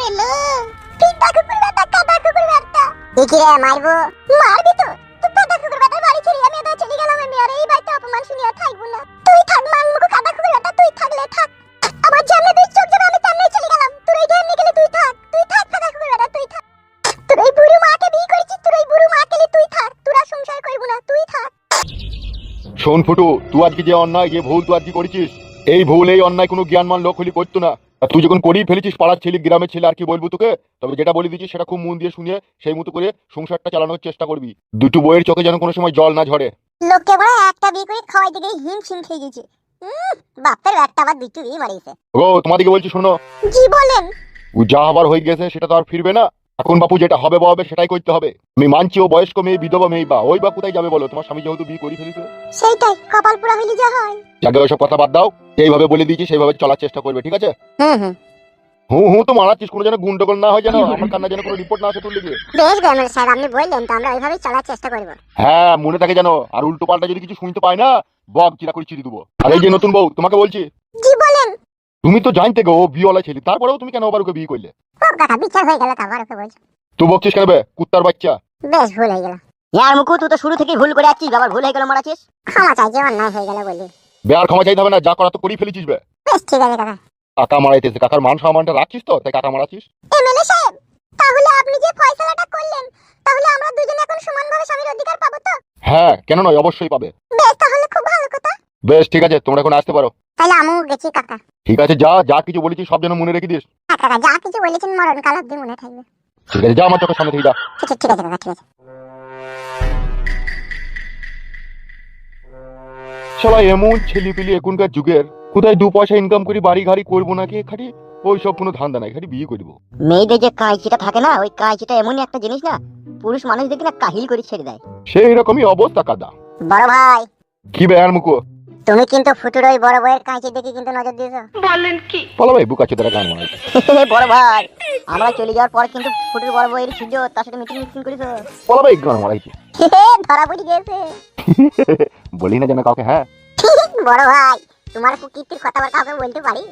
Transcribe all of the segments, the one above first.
এলো পিতা কুকুর বেটা কাদা কুকুর বেটা দেখি রে মারবো মারবি তো তুই কাদা কুকুর বেটার বাড়ি ছেড়ে আমি তো চলে গেলাম আমি আর এই বাড়িতে অপমান শুনিয়া থাকবো না তুই থাক মানমুখো কাদা কুকুর বেটা তুই থাকলে থাক আমার সামনে দুই চোখ যাবে আমি সামনে চলে গেলাম তুই এই গেমে গেলে তুই থাক কাদা কুকুর বেটা তুই থাক তুই এই বুড়ো মাকে বিয়ে করেছিস তুই এই বুড়ো মাকে লি তুই থাক তোরা সংসার করব না তুই থাক শোন ফুটু, তুই আজকে যে অন্যায় যে ভুল তুই আজকে করেছিস, এই ভুল এই অন্যায় কোনো জ্ঞানমান লোক হলি করতো না। আর তুই যখন করেই ফেলেছিস, পাড়ার ছেলে গ্রামের ছেলে আর কি বলবো তোকে। তবে যেটা বলে দিচ্ছিস সেটা খুব মন দিয়ে শুনিয়ে সেই মতো করে সংসারটা চালানোর চেষ্টা করবি। দুটো বইয়ের চোখে যেন কোনো সময় জল না ঝরে। লোককে বড় একটা বিয়ে করে খাওয়াই দিকে হিমশিম খেয়ে গেছে। বাপের একটা আবার দুটো বিয়ে মারিয়েছে। ও তোমাদেরকে বলছি শোনো, জি বলেন। ও যা আবার হয়ে গেছে সেটা তো আর ফিরবে না। এখন বাপু যেটা হবে বা হবে সেটাই করতে হবে। আমি মানছি ও বয়স্ক মেয়ে, বিধবা মেয়ে, বা ওই বা কোথায় যাবে বলো? তোমার স্বামী যেহেতু বিয়ে করে ফেলেছে, সেইটাই কপাল পুরা হইলে যা হয়। যাকে ওইসব কথা বাদ দাও, এইভাবে বলে দিয়েছি সেইভাবে চলার চেষ্টা করবে, ঠিক আছে? হুঁ তো মারাচ্ছিস, কোনো যেন গুন্ডগোল না হয়, যেন আমার কান্না যেন কোনো রিপোর্ট না আসে তোর লিগে। বেশ গ্রামের স্যার আপনি বললেন তো আমরা ওইভাবেই চলার চেষ্টা করব। হ্যাঁ মনে থাকে যেন, আর উল্টো পাল্টা যদি কিছু শুনতে পাই না, বক চিরা করে চিরি দেবো। আর এই যে নতুন বউ, তোমাকে বলছি, জি বলেন। তুমি তো জানতে গো ও বিয়েওয়ালা ছেলে, তারপরেও তুমি কেন আবার ওকে বিয়ে করলে? সব কথা বিচার হয়ে গেল তারপর ওকে বলছো। তুই বকছিস কেন বে কুত্তার বাচ্চা? বেশ ভুল হয়ে গেল। ইয়ার মুকু তুই তো শুরু থেকেই ভুল করে আছিস, আবার ভুল হয়ে গেল মারাছিস। ক্ষমা চাই যে অন্যায় হয়ে গেল বলি। বে আর ক্ষমা চাইতে হবে না, যা করা তো করেই ফেলেছিস বে। বেশ ঠিক আছে কাকা। কাকা মারাইতেছে, কাকার মান সম্মানটা রাখছিস তো, তাই কাকা মারাচ্ছিস। এমএলএ সাহেব তাহলে আপনি যে ফয়সালাটা করলেন তাহলে আমরা দুজনে এখন সমানভাবে স্বামীর অধিকার পাবো তো? হ্যাঁ কেন নয়, অবশ্যই পাবে। বেশ তাহলে খুব ভালো কথা। বেশ ঠিক আছে, তোমরা এখন আসতে পারো। তাহলে আমিও গেছি কাকা। ঠিক আছে, যা যা কিছু বলেছিস সব যেন মনে রেখে দিস। হ্যাঁ কাকা যা কিছু বলেছেন মরণ কাল অব্দি মনে থাকবে। ঠিক আছে, যা আমার চোখের সামনে থেকে যা। ঠিক আছে কাকা ঠিক আছে। শালা এমন ছেলে পেলে এখনকার যুগের, কোথায় দু পয়সা ইনকাম করি বাড়ি গাড়ি করবো নাকি, খালি ওই সব কোনো ধান্দা নাই, খালি বিয়ে করবো। মেয়েদের যে কাঁচিটা থাকে না, ওই কাঁচিটা এমনই একটা জিনিস না, পুরুষ মানুষ দেখি না কাহিল করে ছেড়ে দেয়। সেই রকমই অবস্থা কাদা। বড় ভাই কি বেয়ার মুখো, তুমি কিন্তু ফুটুর ওই বড় বউয়ের কাঁচি দেখে কিন্তু নজর দিয়েছো। বলেন কি? বলো ভাই বুকা চোদারা গান মারাই। বড় ভাই আমরা চলে যাওয়ার পর কিন্তু ফুটের বড় বউয়ের ছিল, তার সাথে মিটিং করেছো। বলো ভাই গান মারাইছি। ধরা পড়ে গেছে। বলি না যেন কাউকে। হ্যাঁ বড় ভাই তোমার কুকীর্তির কথা আবার কাউকে বলতে পারি?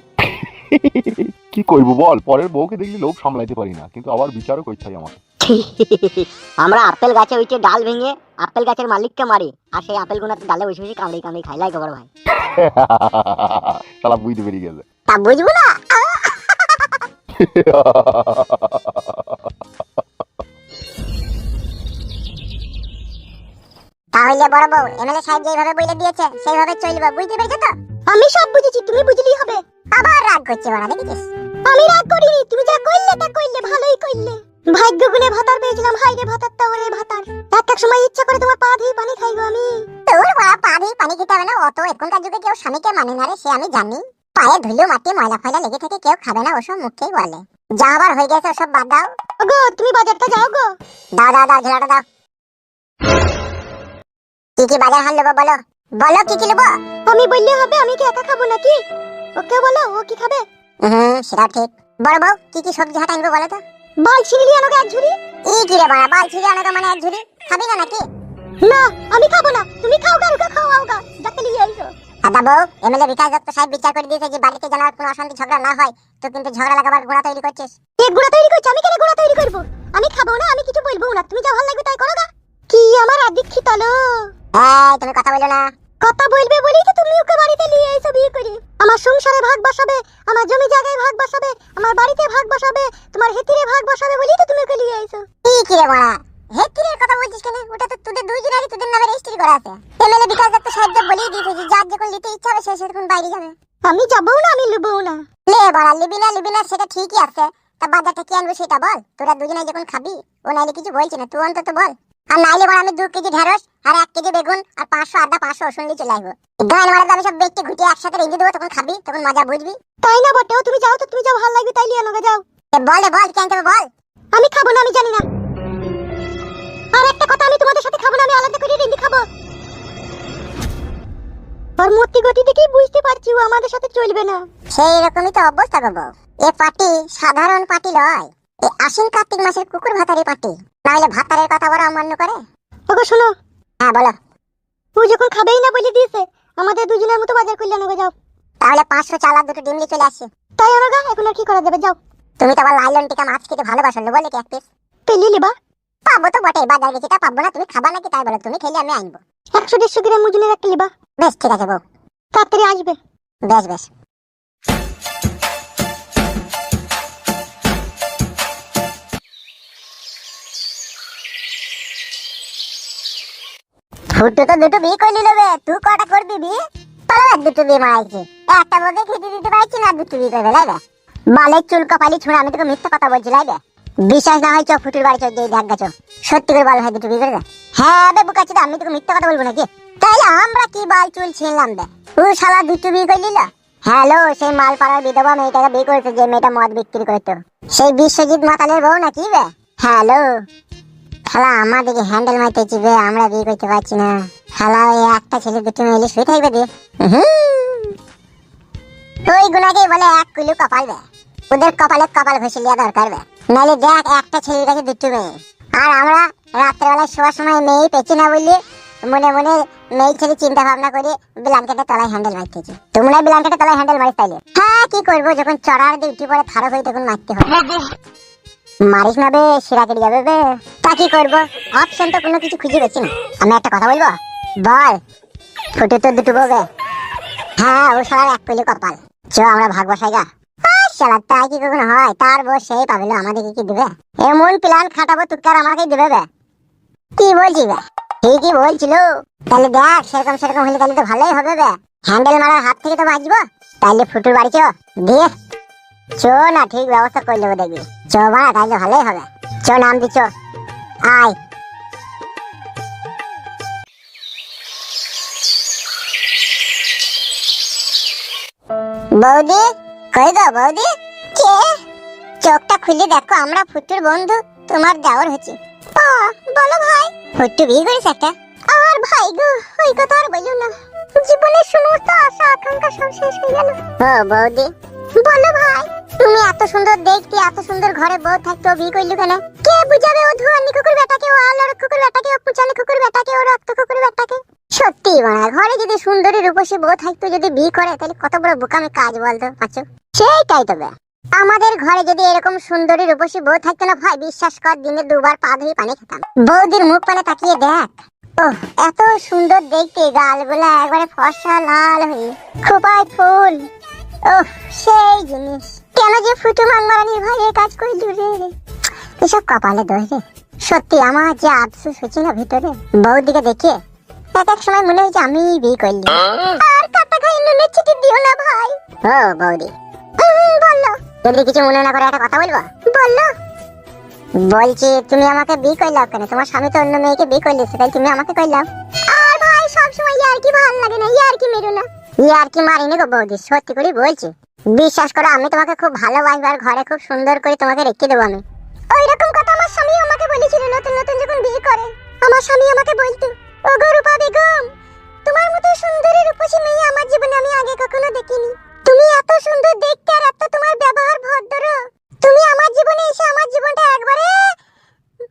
কি করবো বল, পরের বউকে দেখলি লোভ সামলাইতে পারি না, কিন্তু আবার বিচারও করতে হয় আমাকে। আমরা আপেল গাছে ওইটা ডাল ভেঙে আপেল গাছের মালিককে মারি, আর সেই আপেল গুনা ডালে বসে বসে কামড়ে কামড়ে খাই। লাগে বড় ভাই। শালা বুঝতে পেরে গেছে। তা বুঝবো না। তাহলে বড় বউ এমএলএ সাহেব যেভাবে বলে দিয়েছে সেইভাবে চলবে, বুঝতে পেরেছো তো? আমি সব বুঝেছি, তুমি বুঝলেই হবে। আবার রাগ করছে বড়, দেখিস? আমি রাগ করিনি, তুমি যা কইলে তা কইলে ভালোই কইলে। ভাগ্য গুনে ভাতার পেয়েছিলাম, হাই রে ভাতার তা ওরে ভাতার। একটা সময় ইচ্ছা করে তোমার পা দিয়ে পানি খাইবো আমি। তোর বাবা পা দিয়ে পানি খেতে হবে না, অত এখনকার যুগে কেউ স্বামীকে মানে না রে, সে আমি জানি। পায়ে ধুলো মাটি ময়লা ফয়লা লেগে থেকে কেউ খাবে না, ওসব মুখেই বলে। যা আবার হয়ে গেছে ওসব বাদ দাও। গো তুমি বাজারটা যাও গো। দাও দাও দাও ঝোলাটা দাও। কি কি বাজার হাল নেবো বলো, বলো কি কি নেবো? আমি বললে হবে? আমি কি একা খাবো নাকি? ওকে বলো ও কি খাবে। সেটা ঠিক। বড় বউ কি কি সবজি হাট আনবো বলো তো? বাল ছিঁড়ি আনোগে এক ঝুড়ি। এই কি রে বাড়া, বাল ছিঁড়ি আনোগে মানে এক ঝুড়ি? খাবি না নাকি? না আমি খাবো না, তুমি খাও গা, ওকে খাওয়াও গা, যাকে নিয়ে আইছো। দাদা বউ এমএলএ বিকাশ দত্ত সাহেব বিচার করে দিয়েছে যে বাড়িতে যেন আর কোনো অশান্তি ঝগড়া না হয়, তো কিন্তু ঝগড়া লাগাবার গোড়া তৈরি করছিস। কে গোড়া তৈরি করছে? আমি কেন গোড়া তৈরি করবো? আমি খাবো না, আমি কিছু বলবো না, তুমি যা ভালো লাগবে তাই করো গা। কি আমার আদিক্ষিত লো? এই তুমি কথা বলো না। কথা বলবে বলেই তো তুমি ওকে বাড়িতে নিয়ে এসে বিয়ে করি। আমার সংসারে ভাগ বসাবে, আমার জমি জায়গায় ভাগ বসাবে, আমার বাড়িতে ভাগ বসাবে, তোমার হেতিরে ভাগ বসাবে বলেই তো তুমি ওকে নিয়ে এসো। কি রে বড়া, হেতিরের কথা বলছিস কেন? ওটা তো তোদের দুইজনেরই তোদের নামে রেজিস্ট্রি করা আছে। এমএলএ বিকাশ দত্ত সাহেব বলেই দিয়েছে যে যার যখন নিতে ইচ্ছা হবে সে তখন বাইরে যাবে। আমি যাবো না, আমি লুবও না। লে বড়া লিবি না সেটা ঠিকই আছে, তা বাজারটা কি আনবো সেটা বল। তোরা দুজনে যখন খাবি, ও নাইলে কিছু বলছি না, তুই অন্তত বল। আর নাইলে বড় আমি 2 কেজি ঢেঁড়স আর 1 কেজি বেগুন আর 500 আদা 500 রসুন নিয়ে চলে আসবো। গান মারা দাবি সব বেচতে ঘুটিয়ে একসাথে রেঁধে দেবো, তখন খাবি, তখন মজা বুঝবি। তাই না বটেও, তুমি যাও তো, তুমি যাও ভালো লাগবে তাই লিয়ে আনোগে যাও। বল কেন তবে বল। আমি খাবো না, আমি জানি না। আর একটা কথা, আমি তোমাদের সাথে খাবো না, আমি আলাদা করে রেঁধে খাবো। আর মূর্তি গতি দেখেই বুঝতে পারছি ও আমাদের সাথে চলবে না। সেই রকমই তো অবস্থা গো। এ পার্টি সাধারণ পার্টি নয়, এ আশ্বিন কার্তিক মাসের কুকুর ভাতারি পার্টি। নাহলে ভাতারের কথা বড় অমান্য করে। ওগো শোনো। হ্যাঁ বলো। ও যখন খাবেই না বলে দিয়েছে, আমাদের দুজনের মতো বাজার করলে আনোগে যাও। তাহলে 500 চাল আর 2টো ডিম নিয়ে চলে আসছে। তাই আনোগা, এখন আর কি করা যাবে, যাও। তুমি তো আবার লাইলন টিকা মাছ খেতে ভালোবাসো না বলে কি এক পিস পেলি লিবা? পাবো তো বটে, বাজার গেছি তা পাবো না, তুমি খাবা নাকি তাই বলো, তুমি খেলে আমি আনবো। 100-150 গ্রাম ওজনের একটা লিবা। বেশ ঠিক আছে বউ, তাড়াতাড়ি আসবে। বেশ বেশ। ফুটু তো দুটো বিয়ে করলি নেবে, তুই কটা করবি বিয়ে? তাহলে দুটো বিয়ে মারাইছি, একটা বউকে খেতে দিতে পারছি না, দুটো বিয়ে করবে লাইবে। বালের চুল কপালি ছুঁড়ে, আমি তোকে মিথ্যা কথা বলছি লাইবে। বিশ্বাস না হয় চো ফুটুর বাড়ি চো, যেই দেখ গেছো সত্যি করে বল, হয় দুটো বিয়ে করবে? হ্যাঁ বে বুকাচ্ছি, আমি তোকে মিথ্যা কথা বলবো নাকি? তাইলে আমরা কি বাল চুল ছিনলাম বে, ও শালা দুটো বিয়ে করলি না। হ্যালো, সেই মালপাড়ার বিধবা মেয়েটাকে বিয়ে করেছে, যে মেয়েটা মদ বিক্রি করতো, সেই বিশ্বজিৎ মাতালের বউ নাকি বে? হ্যালো, শালা আমাদেরকে হ্যান্ডেল মারতে চিবে, আমরা বিয়ে করতে পারছি না। শালা ওই একটা ছেলে দুটো মেয়ে শুয়ে থাকবে দিয়ে, ওই গুনাকেই বলে এক কুলু কপাল বে। ওদের কপালে কপাল ঘষে লিয়া দরকার বে, নাহলে দেখ একটা ছেলের কাছে দুটো মেয়ে, আর আমরা রাত্রেবেলা শোয়ার সময় মেয়ে পেছি না বললি মনে মনে মেয়ে ছেলে চিন্তা ভাবনা করে ব্ল্যাঙ্কেটের তলায় হ্যান্ডেল মারতেছি। তোমরা ব্ল্যাঙ্কেটের তলায় হ্যান্ডেল মারিস তাইলে? হ্যাঁ কি করবো, যখন চড়ার দিয়ে উঠে পড়ে থারো হয়ে তখন মারতে হবে। মারিস না বে, শিরা কেটে যাবে বে। তা কি করবো, অপশন তো কোনো কিছু খুঁজে পেছি না। আমি একটা কথা বলবো, বল। ফুটে তো দুটো বউ বে। হ্যাঁ ও সবার এক পেলে কপাল, চ আমরা ভাগ বসাই গা। শালা তাই কি কখনো হয়, তার বউ সেই পাবিলো, আমাদেরকে কি দিবে? এমন প্ল্যান খাটাবো তুই আর আমাকেই দিবে বে। কি বলছি বে? ঠিকই বলছিল। তাহলে দেখ সেরকম সেরকম হলে তাহলে তো ভালোই হবে বে, হ্যান্ডেল মারার হাত থেকে তো বাঁচবো। তাইলে ফুটুর বাড়ি চ দিয়ে চো না, ঠিক ব্যবস্থা করে দেবো দেখবি। চ বাড়া, তাইলে ভালোই হবে। চ নাম দি, চ আয়। বৌদি কই গো বৌদি? কে? চোখটা খুলে দেখো, আমরা ফুটুর বন্ধু, তোমার দেওর হচ্ছে। ও বলো ভাই, ফুটু বিয়ে করেছে একটা? আর ভাই গো ওই কথা আর বলো না, জীবনের সমস্ত আশা আকাঙ্ক্ষা সব শেষ হয়ে গেল। ও বৌদি বলো ভাই, তুমি এত সুন্দর দেখতে, এত সুন্দর ঘরে বউ থাকতো, বিয়ে করলি কেন? কে বুঝাবে ও ধুয়ানি কুকুর বেটাকে, ও আলোর কুকুর বেটাকে, ও পুচানি কুকুর বেটাকে, ও রক্ত কুকুর বেটাকে? সত্যি মানে ঘরে যদি সুন্দরী রূপসী বউ থাকতো, যদি বিয়ে করে, তাহলে কত বড় বোকামি কাজ বলতো পাচ্ছ? সেইটাই তবে আমাদের ঘরে যদি এরকম সুন্দরী রূপসী বউ থাকতো না ভাই, বিশ্বাস কর দিনে দুবার পা ধুয়ে পানি খেতাম। বৌদির মুখ পানে তাকিয়ে দেখ, ও এত সুন্দর দেখতে, গালগুলা একবারে ফর্সা লাল হয়ে, খোপায় ফুল, ও সেই জিনিস। কেন যে ফুটু মানমারানির ভাই এই কাজ করলি রে? এসব কপালে দোষ রে। সত্যি আমার যে আফসোস হচ্ছে না ভিতরে, বৌদিকে দেখে এক এক সময় মনে হয়েছে আমি বিয়ে করলি। আর কাটা খাই নুনের চিঠি দিও না ভাই। ও বৌদি বললো, যদি কিছু মনে না করে একটা কথা বলবো? বললো। বলছি তুমি আমাকে বিয়ে করলাও কেন? তোমার স্বামী তো অন্য মেয়েকে বিয়ে করলি, তাই তুমি আমাকে করলাও? আর ভাই সবসময় ইয়ার কি ভালো লাগে না, ইয়ার কি মেরো না। ইয়ার কি মারিনি গো বৌদি, সত্যি করে বলছি। বিশ্বাস করো আমি তোমাকে খুব ভালোবাসবো, আর ঘরে খুব সুন্দর করে তোমাকে রেখে দেবো আমি। ওই রকম কথা আমার স্বামী আমাকে বলেছিল নতুন নতুন যখন বিয়ে করে। আমার স্বামী আমাকে বলতো, ও গো রূপা বেগম, তোমার মতো সুন্দরী রূপসী মেয়ে আমার জীবনে আমি আগে কখনো দেখিনি। তুমি এত সুন্দর দেখতে, আর এত তোমার ব্যবহার ভদ্র, তুমি আমার জীবনে এসে আমার জীবনটা একবারে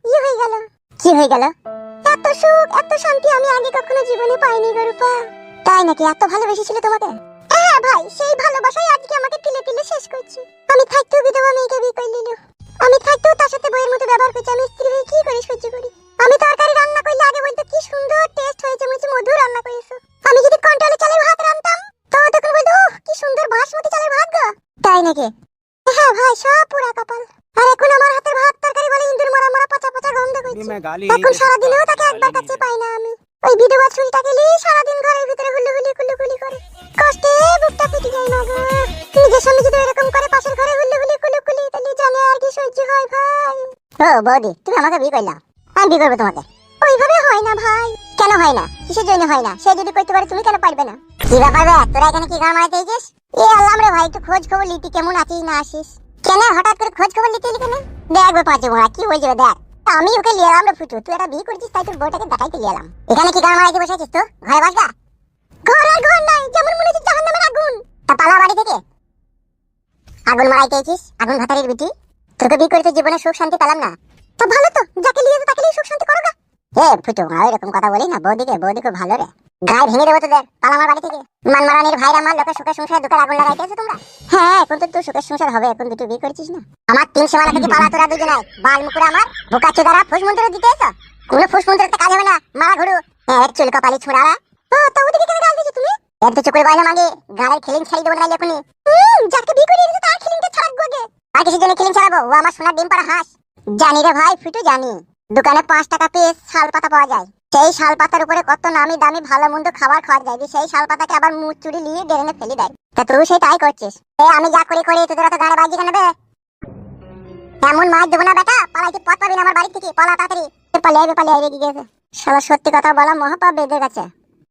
ইয়ে হয়ে গেল। কি হয়ে গেল? এত সুখ এত শান্তি আমি আগে কখনো জীবনে পাইনি গো রূপা। তাই নাকি? এত ভালোবেসেছিল তোমাকে? হ্যাঁ ভাই, সেই ভালোবাসাই আজকে আমাকে তিলে তিলে শেষ করছে। আমি থাকতেও বিধবা মেয়েকে বিয়ে করে নিল, আমি থাকতেও তার সাথে বইয়ের মতো ব্যবহার করছি। আমি স্ত্রী হয়ে কি করে সহ্য করি? আমি তরকারি রান্না করলে আগে বলতো কি সুন্দর টেস্ট হয়েছে, মনে হচ্ছে মধু রান্না করেছো। আমি যদি কন্ট্রোলে চালের ভাত রান্নাম তো তখন বলতো কি সুন্দর বাসমতি চালের ভাত গো। তাই নাকি? হ্যাঁ ভাই, সব পুরা কপাল। আর এখন আমার হাতের ভাত তরকারি বলে ইন্দুর মরা মরা পচা পচা গন্ধ করছে। এখন সারাদিনেও তাকে একবার কাছে পাই না আমি। ওই বিধবা ছুরিটাকে নিয়ে সারাদিন ঘরের ভিতরে হুল্লুহুলি কুল্লুকুলি করে, কষ্টে বুকটা ফেটে যায় না গো। নিজের স্বামী যদি এরকম করে পাশের ঘরে হুল্লুহুলি কুল্লুকুলি, তাহলে জানে আর কি সহ্য হয় ভাই? ও বৌদি তুমি আমাকে বিয়ে করলা, আমি বিয়ে করবো তোমাকে। ওইভাবে হয় না ভাই। কেন হয় না? কিসের জন্য হয় না? সে যদি করতে পারে তুমি কেন পারবে না? কি ব্যাপার বে, তোরা এখানে কি গান মারাতে এসেছিস? এ আল্লাহ রে ভাই, একটু খোঁজ খবর লিতি, কেমন আছিস না আসিস? কেন হঠাৎ করে খোঁজ খবর লিতে এলি কেন? দেখবে পাঁচে ভোড়া কি বলছে দেখ। আমি ওকে লিয়ে এলাম রে ফুটু, তুই একটা বিয়ে করছিস তাই তোর বউটাকে দেখাইতে লিয়ে এলাম। এখানে কি গান মারাইতে বসে আছিস তো? ঘরে বাসগা। ঘর আর ঘর নাই, যেমন মনে হচ্ছে জাহান্নামের আগুন। তা পালা বাড়ি থেকে। আগুন মারাইতে এসেছিস, আগুন ভাতারের বিটি। তোকে বিয়ে করে তো জীবনে সুখ শান্তি পেলাম না। তো ভালো তো, যাকে লিয়েছো তাকে লিয়ে সুখ শান্তি করো গা। এ ফুটু এরকম কথা বলি না, বৌদি খুব ভালো রে। গায়ে ভেঙে দেবো তোদের, পালা আমার বাড়ি থেকে। মানমারানির ভাইরা আমার লোকের সুখের সংসারে দুঃখের আগুন লাগাইতেছো তোমরা। হ্যাঁ এখন তো তোর সুখের সংসার হবে, এখন দুটো বিয়ে করেছিস না। আমার 3 সীমানা থেকে পালা তোরা দুজনে। বাল মুকুরা আমার বোকা চোদারা ফুসমন্ত্র দিতে এসো। কোনো ফুসমন্ত্রতে কাজ হবে না, মারা ঘুরু। এক চুল কপালি ছোড়ারা। ও তো ওদিকে কেন গাল দিছো তুমি? এর তো চুকুরে বাইরে মাগে গালের খিলিং ছাড়ি দেবো না এখনি। যাকে বিয়ে করে এনেছো তার খিলিংটা ছাড়াবো আগে। আর কিসের জন্য খিলিং ছাড়াবো? ও আমার সোনার ডিম পাড়া হাঁস। জানি রে ভাই ফুটু জানি, দোকানে 5 টাকা পিস শাল পাতা পাওয়া যায়। সেই শাল পাতার উপরে কত নামি দামি ভালো মন্দ খাবার খাওয়া যায়, সেই শাল পাতাকে আবার মুখ চুরি নিয়ে ড্রেনে ফেলে দেয়। তা তুই সেই তাই করছিস। আমি যা করি তোদের অত গাড়ি বাজি কেন বে? এমন মাছ দেবো না বেটা, পালাইতে পথ পাবি না আমার বাড়ি থেকে। পালা তাড়াতাড়ি, পালিয়ে কি গেছে শালা। সত্যি কথা বলা মহাপাপ বেদের কাছে।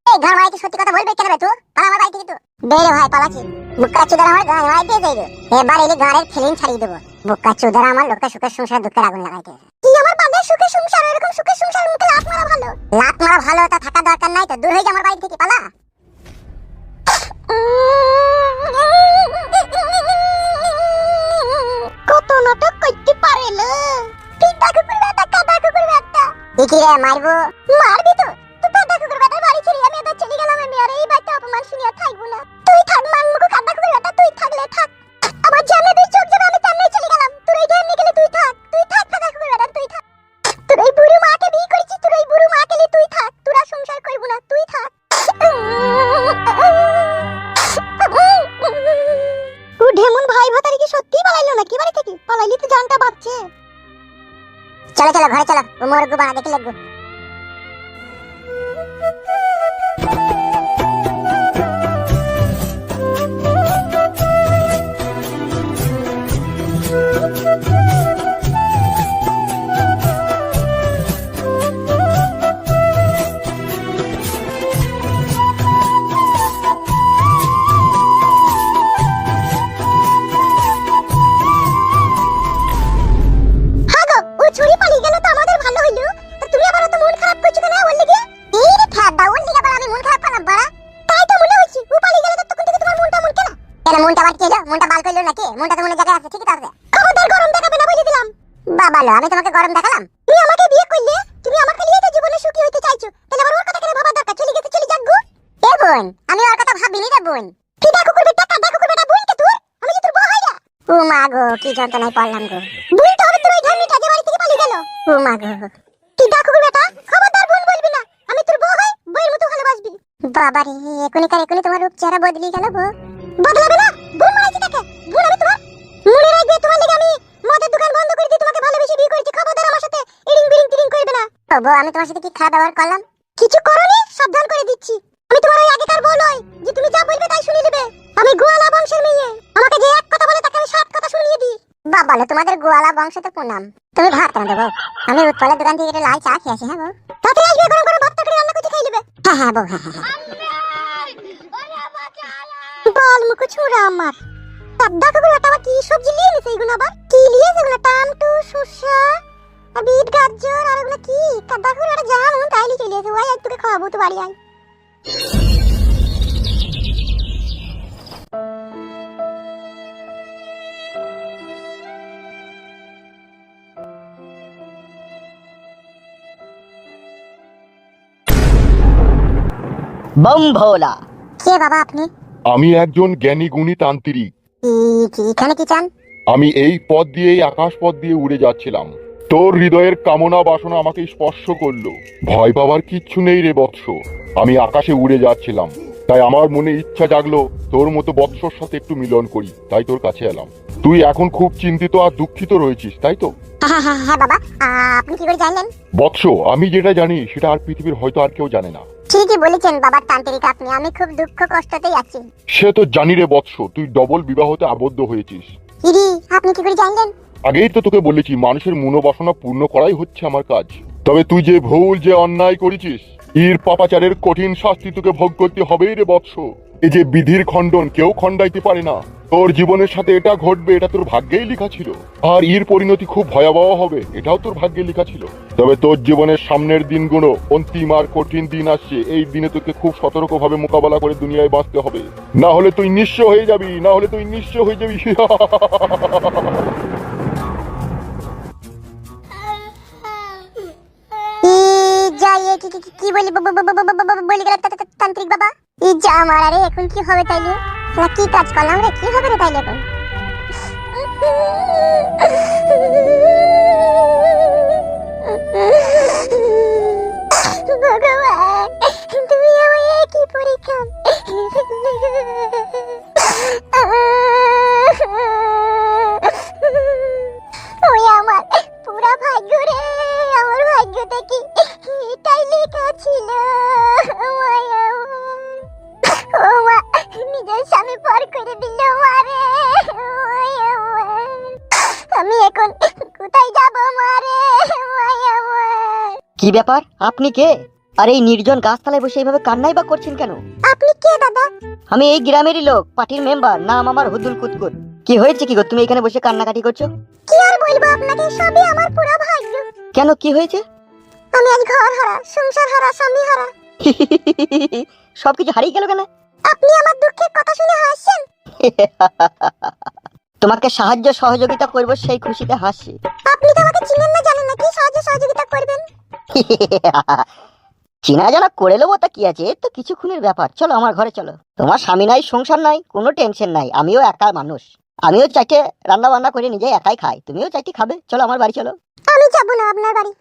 এই ঘর বাড়িতে সত্যি কথা বলবে কেন বে তুই? পালা আমার বাড়ি থেকে তুই। বেরে ভাই পালাচ্ছি। বুক্কা চুদার আমার গান মারাই দিয়ে যাইবে। এবার এলে গাড়ির ফিলিং ছাড়িয়ে দেবো। বুক্কা চুদার আমার লোকের সুখের সংসার দুঃখের আগুন লাগাইতে। কি আমার বাবার সুখের সংসার, এরকম সুখের সংসার মুখে লাত মারা ভালো। লাত মারা ভালো, তা থাকা দরকার নাই তো। দূর হয়ে যা আমার বাড়ি থেকে, পালা। কত নাটক করতে পারে লো। পিতা কুকুর বেটা, কাদা কুকুর বেটা। কি রে মারবো? মারবি তো। তুই কাদা কুকুর বেটার বাড়ি ছেড়ে আমি এবার চলে গেলাম। আমি আর এই বাড়িতে অপমান শুনিয়া থাকবো না। তুই থাক মানমুখো কাদা কুকুর বেটা, তুই থাকলে থাক। আমার জানে দুই চোখ যাবে, আমি তেমনি চলে গেলাম। তুই এই গেমে গেলে তুই থাক কাদা কুকুর বেটা, তুই থাক। তুই এই বুড়ো মাকে বিয়ে করেছিস, তুই এই বুড়ো মাকে নিয়ে তুই থাক। তোরা সংসার করবো না, তুই থাক। ও ঢেমন ভাই ভাতারি কি সত্যি পালাইলো নাকি বাড়ি থেকে? পালাইলি তো জানটা বাঁচছে। চলো ঘরে চলো, ও মোরগু বানা দেখে লাগবো। আমি তোমাকে গরম দেখালাম? তুমি আমাকে বিয়ে করলে, তুমি আমাকে নিয়ে তো জীবনে সুখী হতে চাইছো, তাহলে আবার ওর কথা কেন ভাবা দরকার? চলে গেছে চলে যাক গো। এ বোন, আমি ওর কথা ভাবিনি রে বোন। পিতা কুকুর বেটা, কাদা কুকুর বেটা, বোন কে তোর? আমি যে তোর বউ হইরা। ও মা গো, কি যন্ত্রণায় পড়লাম গো। বোন তো হবে তোর ওই ঢামিটা যে বাড়ি থেকে পালিয়ে গেল। ও মা গো, পিতা কুকুর বেটা, খবরদার বোন বলবি না। আমি তোর বউ হই, বউয়ের মতো ভালোবাসবি। বাবা রে, এখনই তোমার রূপ চেহারা বদলে গেল গো। বদলাবে না? বোন মারাইছি তাকে। বোন আমি তোমার। মনে রাখবে, তোমার লাগি আমি মদের দোকান বন্ধ করে দিয়ে তোমাকে ভালোবেসে বিয়ে করেছি। খবরদার আমার সাথে ইরিং বিরিং টিরিং করবে না। ও বউ, আমি তোমার সাথে কি খারাপ ব্যবহার করলাম? কিছু করনি, সাবধান করে দিচ্ছি। আমি তোমার ওই আগেকার বউ নই যে তুমি যা বলবে তাই শুনে নেবে। আমি গোয়ালা বংশের মেয়ে। আমাকে যে এক কথা বলে তাকে আমি 7 কথা শুনিয়ে দিই। বাবা লো, তোমাদের গোয়ালা বংশ তো প্রণাম। তুমি ভাত রাঁধো বউ, আমি উৎপলের দোকান থেকে একটা লাল চা খেয়ে আসি। হ্যাঁ বউ, তাড়াতাড়ি আসবে, গরম গরম ভাত তরকারি রান্না করে খেয়ে নেবে। হ্যাঁ বউ, হ্যাঁ। বল মুখো ছুঁড়া আমার। কাদা কুকুর বেটা, আবার কি সবজি নিয়ে এসেছে এগুলো? আবার কি নিয়ে এসেছে এগুলো? টমেটো, শসা, বিট, গাজর আর এগুলো কি? কাদা কুকুর বেটা জানো তাইলে চলে এসে। ওই আজ তোকে খাওয়াবো, তো বাড়ি আয়। बम भोला। কে বাবা আপনি? আমি একজন জ্ঞানী গুণী তান্ত্রিক। এখানে কি চান? আমি এই পথ দিয়ে, এই আকাশ পথ দিয়ে উড়ে যাচ্ছিলাম। তোর হৃদয়ের কামনা বাসনা আমাকে স্পর্শ করলো। ভয় পাওয়ার কিচ্ছু নেই রে বৎস। আমি আকাশে উড়ে যাচ্ছিলাম, তাই আমার মনে ইচ্ছা জাগলো তোর মতো বৎসর সাথে একটু মিলন করি, তাই তোর কাছে এলাম। তুই এখন খুব চিন্তিত আর দুঃখিত রয়েছিস, তাই তো? হ্যাঁ বাবা, আপনি কি করে জানলেন? বৎস, আমি যেটা জানি সেটা আর পৃথিবীর হয়তো আর কেউ জানে না। ঠিকই বলেছেন বাবা তান্ত্রিক আপনি। আমি খুব দুঃখ কষ্টতেই আছি। সে তো জানি রে বৎস, তুই ডবল বিবাহতে আবদ্ধ হয়েছিস। ইরি, আপনি কি করে জানলেন? আগেই তো তোকে বলেছি, মানুষের মনোবাসনা পূর্ণ করাই হচ্ছে আমার কাজ। তবে তুই যে ভুল, যে অন্যায় করেছিস, এর পাপাচারের কঠিন শাস্তি তোকে ভোগ করতে হবেই রে বৎস। এই যে বিধির খণ্ডন কেউ খণ্ডাইতে পারে না। তোর জীবনের সাথে এটা ঘটবে, এটা তোর ভাগ্যেই লেখা ছিল। আর এর পরিণতি খুব ভয়াবহ হবে, এটাও তোর ভাগ্যে লেখা ছিল। তবে তোর জীবনের সামনের দিনগুলো অন্তিম আর কঠিন দিন আসছে। এই দিনে তোকে খুব সতর্কভাবে মোকাবেলা করে দুনিয়ায় বাঁচতে হবে, না হলে তুই নিঃস্ব হয়ে যাবি। কি বলি বলি গেল তান্ত্রিক বাবা? এই যা মারা রে, এখন কি হবে তাইলে? কি কাজ করলাম রে, কি হবে রে তাইলে এখন? ভগবান, তুমি আমায় কি পরীক্ষা? ওই আমার পুরা ভাগ্য রে, আমার ভাগ্যটা কি এটাই লেখা ছিল? ও মা, নিজের স্বামী পর করে দিল মারে। আমি এখন কোথায় যাব মারে? কি ব্যাপার, আপনি কে? আর এই নির্জন গাছতলায় বসে এইভাবে কান্নাই বা করছেন কেন? আপনি কে দাদা? আমি এই গ্রামেরই লোক, পার্টির মেম্বার, নাম আমার হুদুল কুতকুত। কি হয়েছে কি গো, তুমি এখানে বসে কান্নাকাটি করছো? কি আর বলবো আপনাকে, সবই আমার পুরো ভাগ্য। কেন, কি হয়েছে? আমি আজ ঘর হারা, সংসার হারা, স্বামী হারা। সবকিছু হারিয়ে গেল কেন? আপনি আমার দুঃখের কথা শুনে হাসছেন। তোমাকে সাহায্য সহযোগিতা করব সেই খুশিতে হাসি। আপনি তো আমাকে চিনেন না, জানেন না, কি সাহায্য সহযোগিতা করবেন? চিনা জানা করে নেবো, তা কি আছে, তো কিছুক্ষণের ব্যাপার। চলো আমার ঘরে চলো। তোমার স্বামী নাই, সংসার নাই, কোনো টেনশন নাই। আমিও একা মানুষ, আমিও চাইতে রান্না বান্না করে নিজে একাই খাই, তুমিও চাইতে খাবে। চলো আমার বাড়ি চলো। আমি যাব না আপনার বাড়ি।